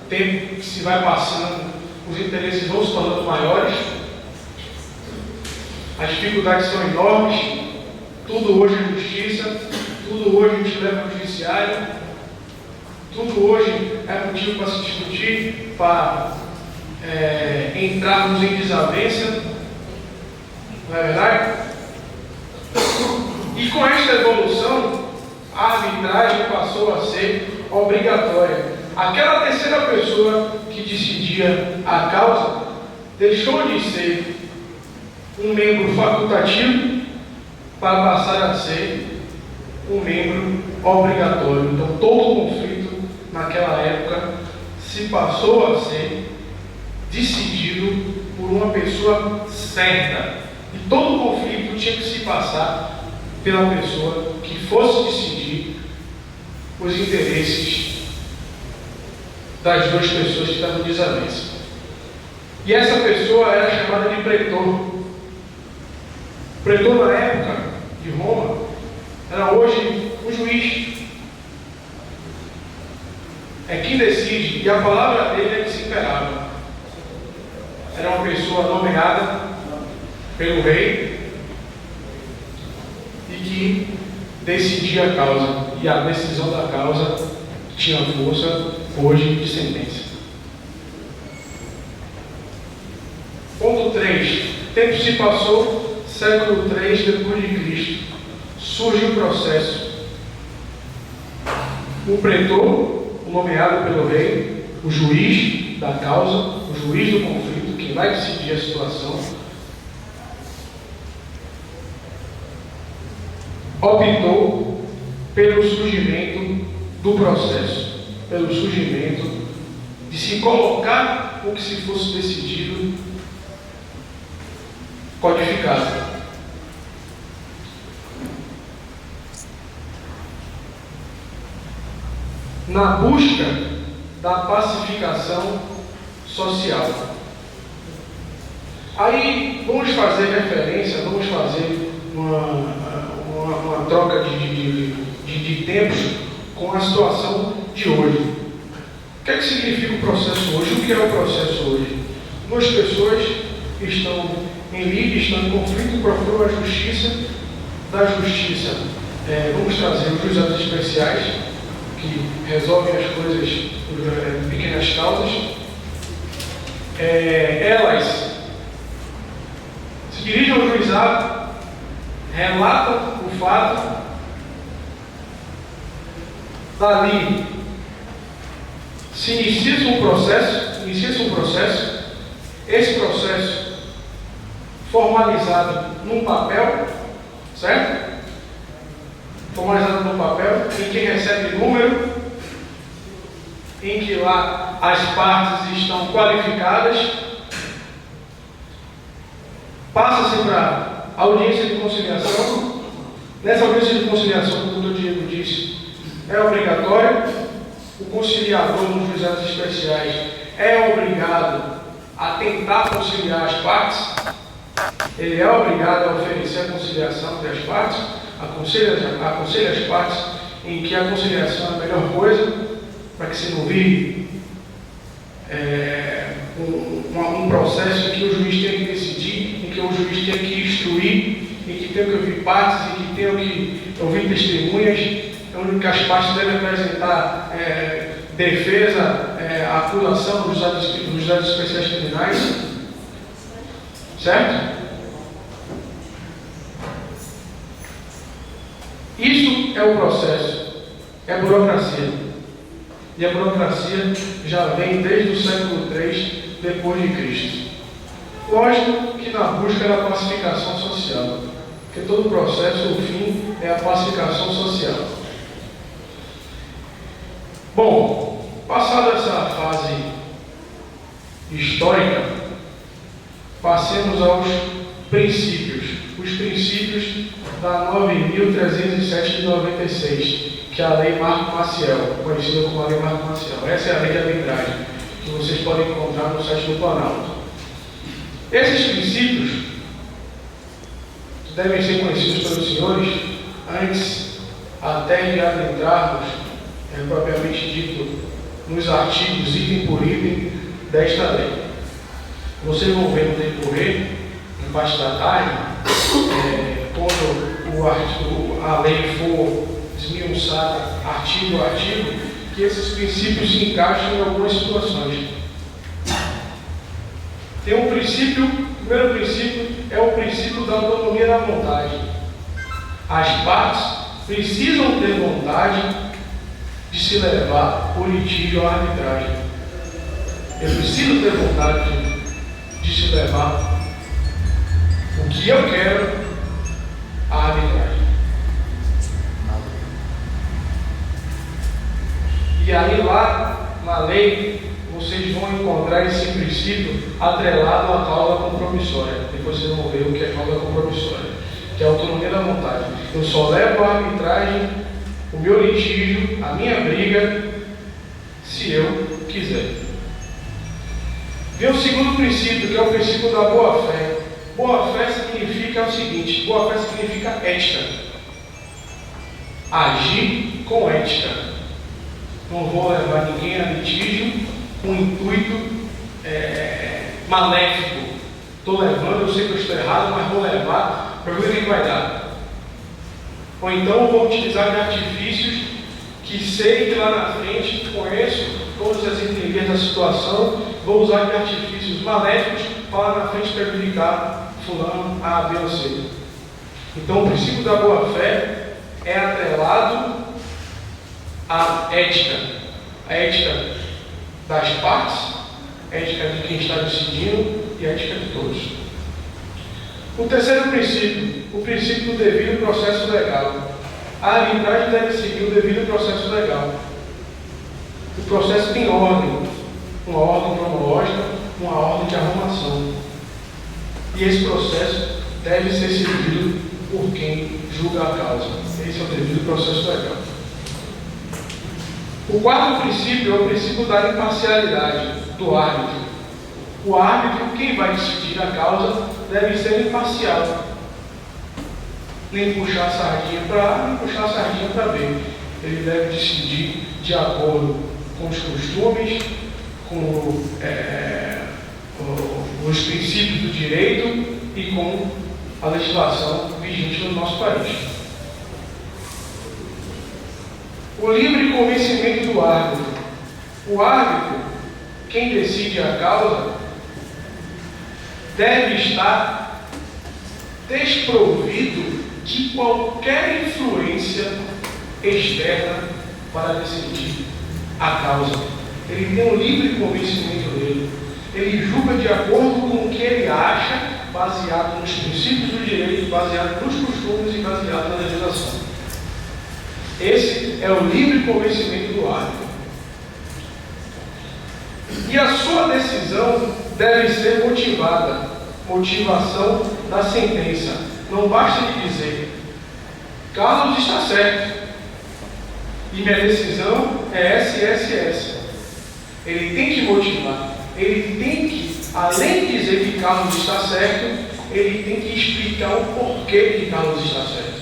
tempo que se vai passando, os interesses vão se tornando maiores, as dificuldades são enormes, tudo hoje é justiça, tudo hoje a gente leva ao judiciário, tudo hoje é motivo para se discutir, para entrarmos em desavença, não é verdade? E com esta evolução, a arbitragem passou a ser obrigatória. Aquela terceira pessoa que decidia a causa deixou de ser um membro facultativo para passar a ser um membro obrigatório. Então, todo conflito naquela época se passou a ser decidido por uma pessoa certa. E todo conflito tinha que se passar pela pessoa que fosse decidir os interesses das duas pessoas que estavam em desavença. E essa pessoa era chamada de pretor. O pretor, na época de Roma, era hoje o juiz. É quem decide, e a palavra dele é que se imperava. Era uma pessoa nomeada pelo rei e que decidia a causa. E a decisão da causa tinha força hoje de sentença. Ponto 3. Tempo se passou, século 3 depois de Cristo. Surge o processo. O pretor, o nomeado pelo rei, o juiz da causa, o juiz do conflito, quem vai decidir a situação, optou pelo surgimento do processo, pelo surgimento de se colocar o que se fosse decidido codificado. Na busca da pacificação social. Aí vamos fazer referência, vamos fazer uma troca de tempos com a situação de hoje. O que é que significa o processo hoje? O que é o processo hoje? Duas pessoas estão em litígio, estão em conflito e procuram a justiça. Da justiça, vamos trazer os juizados especiais, que resolvem as coisas por pequenas causas. Elas se dirigem ao juizado, relatam o fato, dali se inicia um processo, esse processo formalizado num papel, certo? Formalizado num papel, em que recebe número, em que lá as partes estão qualificadas, passa-se para a audiência de conciliação. Nessa audiência de conciliação, como o doutor Diego disse, é obrigatório. O conciliador nos juizados especiais é obrigado a tentar conciliar as partes. Ele é obrigado a oferecer a conciliação entre as partes, aconselha as partes em que a conciliação é a melhor coisa, para que se não vire um processo em que o juiz tem que decidir, em que o juiz tem que instruir, em que tem que ouvir partes, em que tem que ouvir testemunhas, em que as partes devem apresentar defesa, acusação dos juizados especiais criminais, certo? Isso é o processo, é a burocracia. E a burocracia já vem desde o século III depois de Cristo. Lógico que na busca da pacificação social, porque todo processo, o fim, é a pacificação social. Bom, passada essa fase histórica, passemos aos princípios. Os princípios da 9.307 de 96, que é a Lei Marco Maciel, conhecida como a Lei Marco Maciel. Essa é a lei de arbitragem, que vocês podem encontrar no site do Planalto. Esses princípios devem ser conhecidos pelos senhores antes até de adentrarmos, propriamente dito, nos artigos, item por item desta lei. Vocês vão ver no decorrer, na parte da tarde, quando a lei for esmiuçada artigo a artigo, que esses princípios se encaixam em algumas situações. Tem um princípio, o primeiro princípio é o princípio da autonomia da vontade. As partes precisam ter vontade de se levar o litígio à arbitragem. Eu preciso ter vontade de se levar o que eu quero à arbitragem. E aí lá na lei vocês vão encontrar esse princípio atrelado à causa compromissória. Depois vocês vão ver o que é causa compromissória, que é a autonomia da vontade. Eu só levo à arbitragem o meu litígio, a minha briga, se eu quiser. Vem o segundo princípio, que é o princípio da boa-fé. Boa-fé significa o seguinte: boa-fé significa ética. Agir com ética. Não vou levar ninguém a litígio com intuito maléfico. Estou levando, eu sei que eu estou errado, mas vou levar para ver o que vai dar. Ou então vou utilizar de artifícios que sei que lá na frente conheço todas as entrelinhas da situação, vou usar de artifícios maléficos para lá na frente prejudicar fulano A, B ou C. Então o princípio da boa-fé é atrelado à ética. A ética das partes, a ética de quem está decidindo e a ética de todos. O terceiro princípio, o princípio do devido processo legal. A arbitragem deve seguir o devido processo legal. O processo tem ordem, uma ordem cronológica, uma ordem de arrumação. E esse processo deve ser seguido por quem julga a causa. Esse é o devido processo legal. O quarto princípio é o princípio da imparcialidade do árbitro. O árbitro, quem vai decidir a causa, deve ser imparcial. Nem puxar a sardinha para A, nem puxar a sardinha para B. Ele deve decidir de acordo com os costumes, com os princípios do direito e com a legislação vigente no nosso país. O livre convencimento do árbitro. O árbitro, quem decide a causa, deve estar desprovido de qualquer influência externa para decidir a causa. Ele tem um livre convencimento dele. Ele julga de acordo com o que ele acha, baseado nos princípios do direito, baseado nos costumes e baseado na legislação. Esse é o livre convencimento do árbitro. E a sua decisão deve ser motivada. Motivação da sentença. Não basta de dizer: Carlos está certo e minha decisão é SSS. Ele tem que motivar. Ele tem que, além de dizer que Carlos está certo, ele tem que explicar o porquê que Carlos está certo.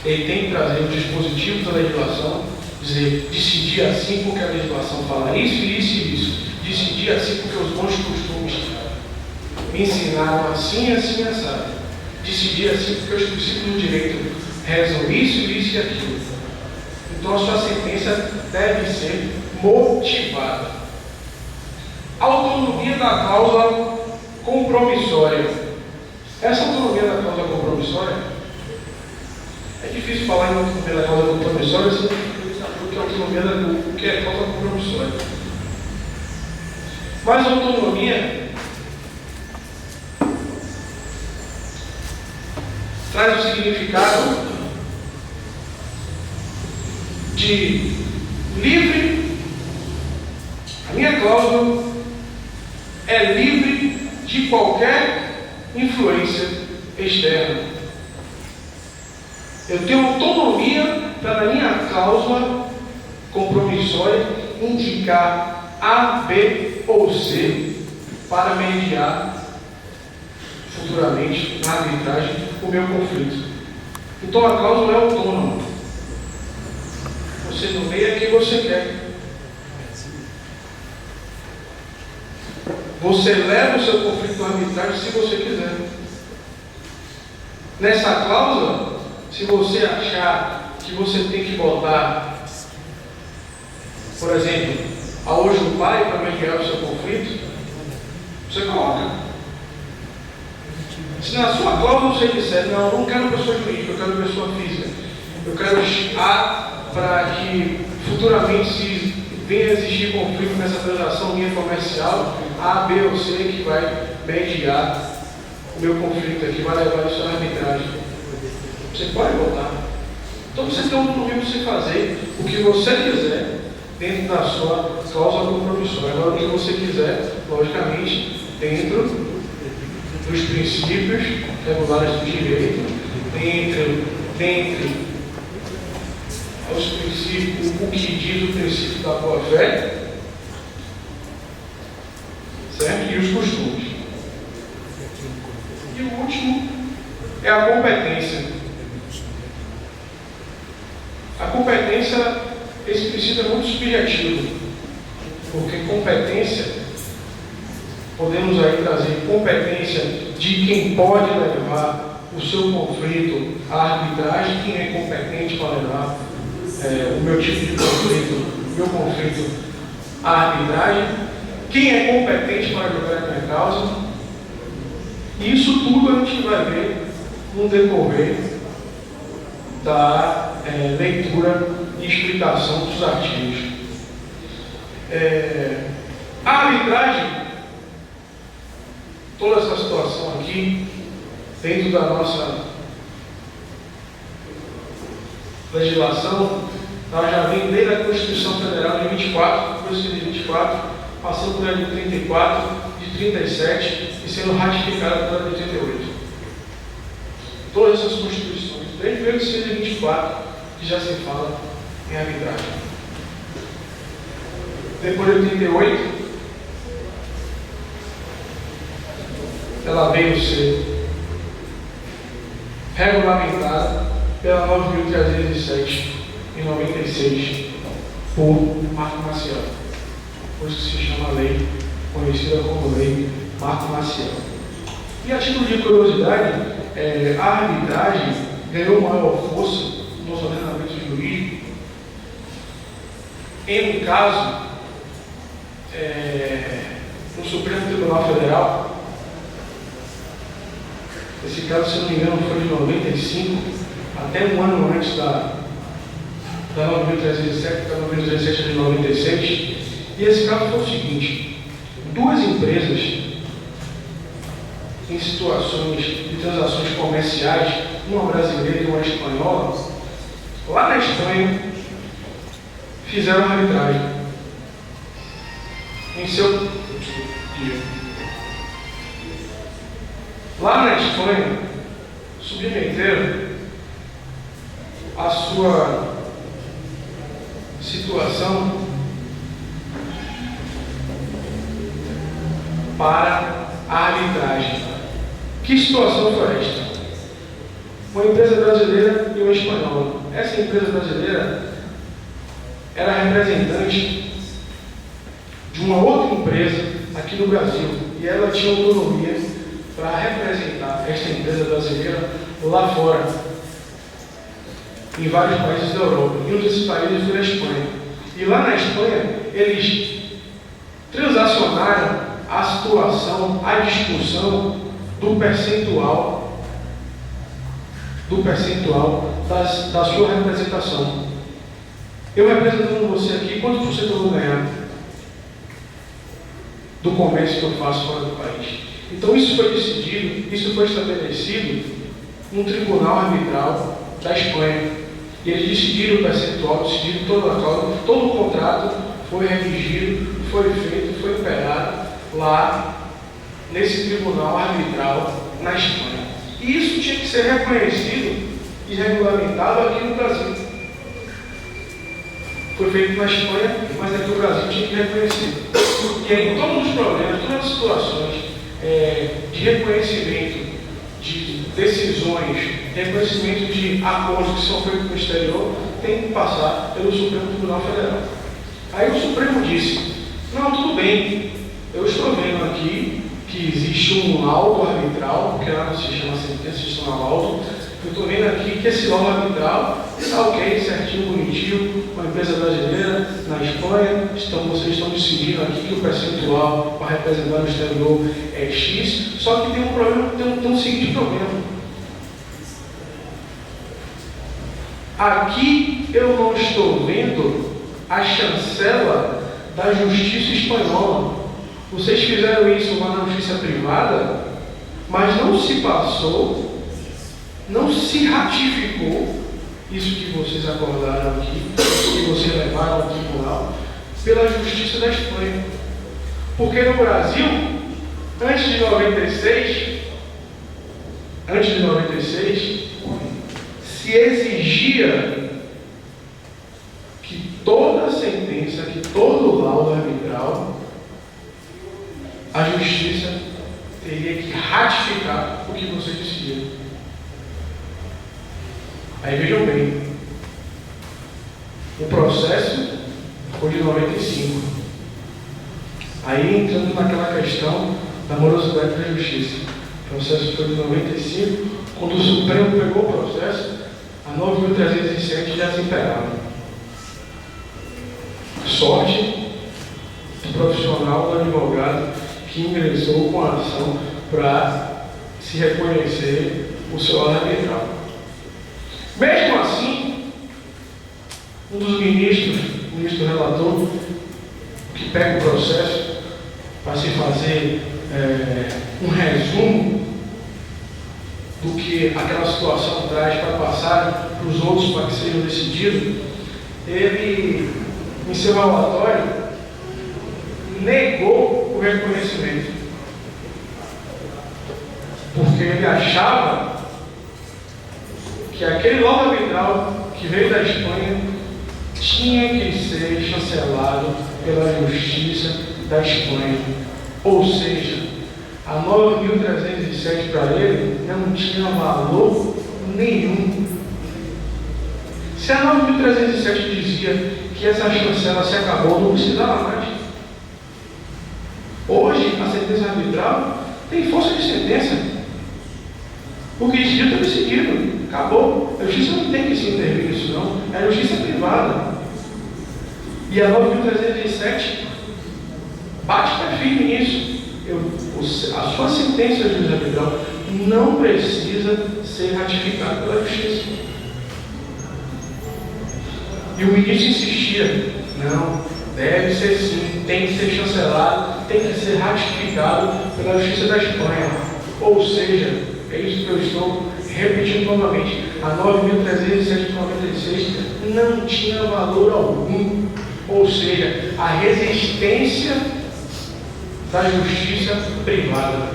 Ele tem que trazer os dispositivos da legislação, dizer: decidir assim porque a legislação fala isso, isso e isso. Decidir assim porque os bons costumes me ensinaram assim, assim, assado. Decidir assim porque os princípios do direito rezam isso, isso e aquilo. Então a sua sentença deve ser motivada. A autonomia da causa compromissória. Essa autonomia da causa compromissória, é difícil falar em autonomia da causa compromissória sem saber o que é causa compromissória. Mas a autonomia traz o significado de livre. A minha cláusula é livre de qualquer influência externa. Eu tenho autonomia para, na minha cláusula compromissória, indicar A, B ou C para mediar futuramente na arbitragem o meu conflito. Então a cláusula é autônoma. Você nomeia quem você quer. Você leva o seu conflito à arbitragem se você quiser. Nessa cláusula, se você achar que você tem que botar, por exemplo, a hoje o pai para mediar o seu conflito, você coloca. Se na sua cláusula você disser, não, eu não quero pessoa jurídica, eu quero pessoa física, eu quero A para que futuramente, se venha existir conflito nessa transação minha comercial, A, B ou C que vai mediar o meu conflito aqui, vai levar isso à arbitragem. Você pode botar. Então você tem autonomia para você fazer o que você quiser dentro da sua cláusula compromissória. Agora, o que você quiser, logicamente, dentro dos princípios regulares do direito, dentro os princípios, o que diz o princípio da boa-fé, certo? E os costumes. E o último é a competência. A competência, esse princípio é muito subjetivo, porque competência, podemos aí trazer competência de quem pode levar o seu conflito à arbitragem, quem é competente para levar o meu tipo de conflito, meu conflito à arbitragem, quem é competente para julgar a minha causa. E isso tudo a gente vai ver no decorrer da leitura e explicação dos artigos. A arbitragem, toda essa situação aqui, dentro da nossa legislação, ela já vem desde a Constituição Federal de 24, passando pela de 34, de 37 e sendo ratificada pela de 38. Todas essas constituições, desde 1824, que já se fala em arbitragem. Depois de 88, ela veio ser regulamentada pela 9.307, em 96, por Marco Maciel. Por isso que se chama lei, conhecida como Lei Marco Maciel. E a título de curiosidade, a arbitragem ganhou maior força no nosso ordenamento jurídico em um caso no Supremo Tribunal Federal. Esse caso, se não me engano, foi de 95, até um ano antes da 9.307, da 9.307 de 96. E esse caso foi o seguinte: duas empresas em situações de transações comerciais, uma brasileira e uma espanhola, lá na Espanha, fizeram arbitragem em seu dia. Lá na Espanha, submeteram a sua situação para a arbitragem. Que situação foi esta? Uma empresa brasileira e uma espanhola. Essa empresa brasileira era representante de uma outra empresa aqui no Brasil, e ela tinha autonomia para representar esta empresa brasileira lá fora, em vários países da Europa. E um desses países foi a Espanha. E lá na Espanha, eles transacionaram a situação, a discussão do percentual da sua representação. Eu representando você aqui, quanto por cento eu vou ganhar do comércio que eu faço fora do país? Então isso foi decidido, isso foi estabelecido num tribunal arbitral da Espanha. E eles decidiram o percentual, decidiram toda a cláusula, todo o contrato foi redigido, foi feito, foi imperado lá nesse tribunal arbitral na Espanha. E isso tinha que ser reconhecido e regulamentado aqui no Brasil. Foi feito na Espanha, mas aqui no Brasil tinha que reconhecer. E aí todos os problemas, todas as situações de reconhecimento de decisões, reconhecimento de acordos que são feitos no exterior, tem que passar pelo Supremo Tribunal Federal. Aí o Supremo disse: não, tudo bem, eu estou vendo aqui que existe um laudo arbitral, porque lá não se chama sentença, se chama laudo. Eu estou vendo aqui que esse laudo arbitral está ok, certinho, bonitinho, uma empresa brasileira na Espanha, vocês estão decidindo aqui que o percentual para representar no exterior é X, só que tem um problema, tem um seguinte problema. Aqui eu não estou vendo a chancela da justiça espanhola. Vocês fizeram isso lá na justiça privada, mas não se passou, não se ratificou isso que vocês acordaram aqui, que vocês levaram ao tribunal, pela justiça da Espanha. Porque no Brasil, antes de 96, se exigia que toda sentença, que todo laudo arbitral, a justiça teria que ratificar o que vocês decidiram. Aí vejam bem, o processo foi de 95. Aí entrando naquela questão da morosidade da justiça. O processo foi de 95, quando o Supremo pegou o processo, a 9.307 já se imperava. Sorte do profissional, do advogado que ingressou com a ação para se reconhecer o seu laudo arbitral. Mesmo assim, um dos ministros, o ministro relator, que pega o processo para se fazer um resumo do que aquela situação traz para passar para os outros para que sejam decididos, ele, em seu relatório, negou o reconhecimento, porque ele achava que aquele laudo arbitral que veio da Espanha tinha que ser chancelado pela justiça da Espanha. Ou seja, a 9.307 para ele não tinha valor nenhum. Se a 9.307 dizia que essa chancela se acabou, não precisava mais. Hoje, a sentença arbitral tem força de sentença. O que decidiu está decidido. Acabou. A justiça não tem que se intervir nisso, não. É a justiça privada. E a 9.307 bate pé firme nisso. A sua sentença, juiz arbitral, não precisa ser ratificada pela justiça. E o ministro insistia: não, deve ser sim, tem que ser chancelado, tem que ser ratificado pela justiça da Espanha. Ou seja, é isso que eu estou repetindo novamente, a 9.396 não tinha valor algum. Ou seja, a resistência da justiça privada.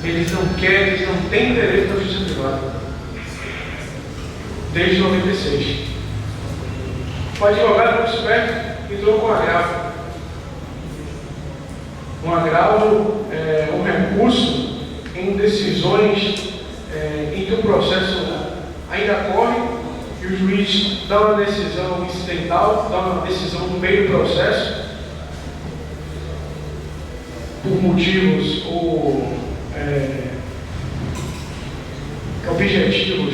Eles não querem, eles não têm interesse na justiça privada. Desde 96. O advogado muito esperto entrou com um agravo. Um agravo é um recurso em decisões em que o processo ainda corre e o juiz dá uma decisão incidental, dá uma decisão no meio do processo, por motivos ou objetivos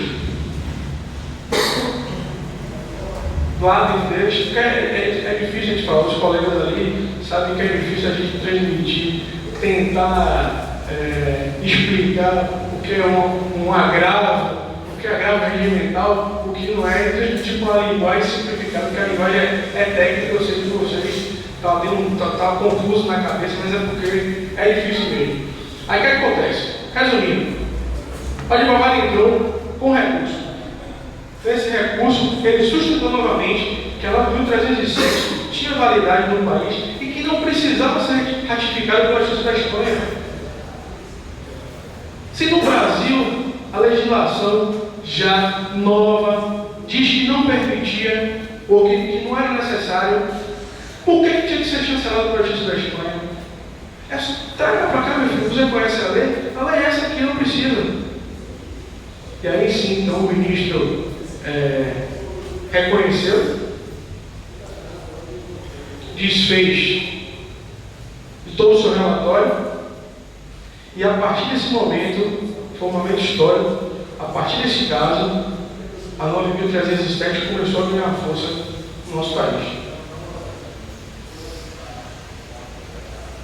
do lado deles, porque é difícil a gente falar, os colegas ali sabem que é difícil a gente transmitir, tentar explicar o que é um agravo, o que é agravo regimental, o que não é, transmitir com a linguagem simplificada, porque a linguagem é técnica, eu sei que vocês está confuso na cabeça, mas é porque é difícil mesmo. Aí o que acontece? Resumindo, o advogado entrou com recurso. Nesse recurso, ele sustentou novamente que a 9.307 tinha validade no país e que não precisava ser ratificado pela Justiça da Espanha. Se no Brasil a legislação já nova diz que não permitia ou que não era necessário, por que tinha que ser chancelado pela Justiça da Espanha? Traga para cá, meu filho, você conhece a lei é essa aqui, não precisa. E aí sim, então o ministro reconheceu, desfez todo o seu relatório, e a partir desse momento, foi um momento histórico, a partir desse caso, a 9.307 começou a ganhar força no nosso país.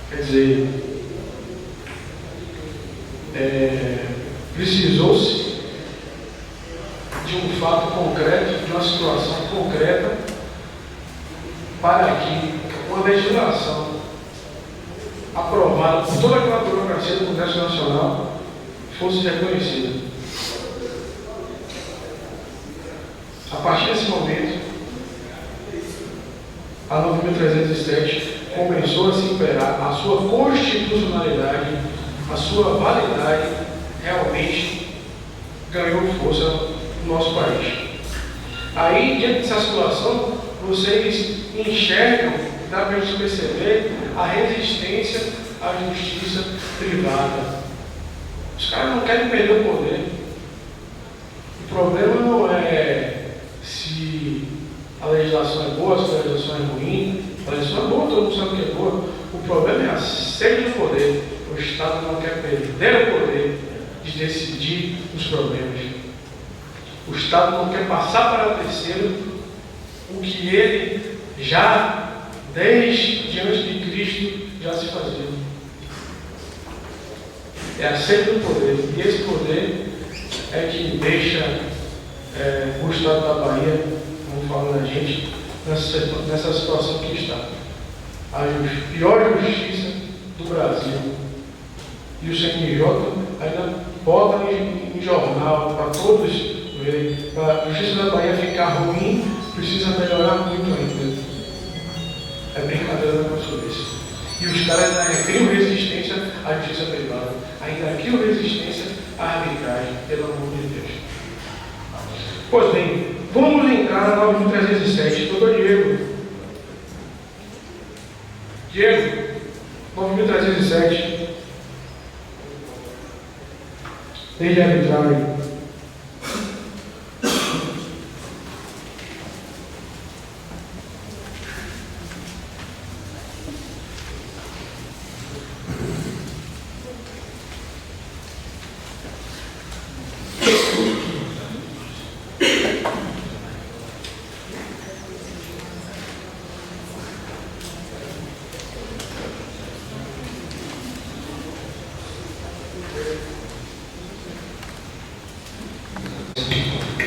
Quer dizer, precisou-se de um fato concreto, de uma situação concreta, para que uma legislação aprovada por toda aquela burocracia do Congresso Nacional fosse reconhecida. A partir desse momento, a 9.307 começou a se imperar, a sua constitucionalidade, a sua validade realmente ganhou força no nosso país. Aí, diante dessa situação, vocês enxergam, dá para a gente perceber, a resistência à justiça privada. Os caras não querem perder o poder. O problema não é se a legislação é boa, se a legislação é ruim. A legislação é boa, todo mundo sabe que é boa. O problema é a sede do poder. O Estado não quer perder o poder de decidir os problemas. O Estado não quer passar para terceiro o que ele já, desde antes de Cristo, já se fazia. É a sede do poder. E esse poder é que deixa o Estado da Bahia, como falando a gente, nessa situação que está. A pior justiça do Brasil. E o CNJ ainda bota em jornal para todos verem. Para a justiça da Bahia ficar ruim, precisa melhorar muito ainda. É brincadeira da consciência. E os caras ainda criam resistência à justiça privada. Ainda criam resistência à arbitragem, pelo amor de Deus. Pois bem, vamos entrar na 9.307. Doutor Diego. Diego, 9.307. Lei de arbitragem.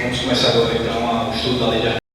Vamos começar agora então o estudo da lei de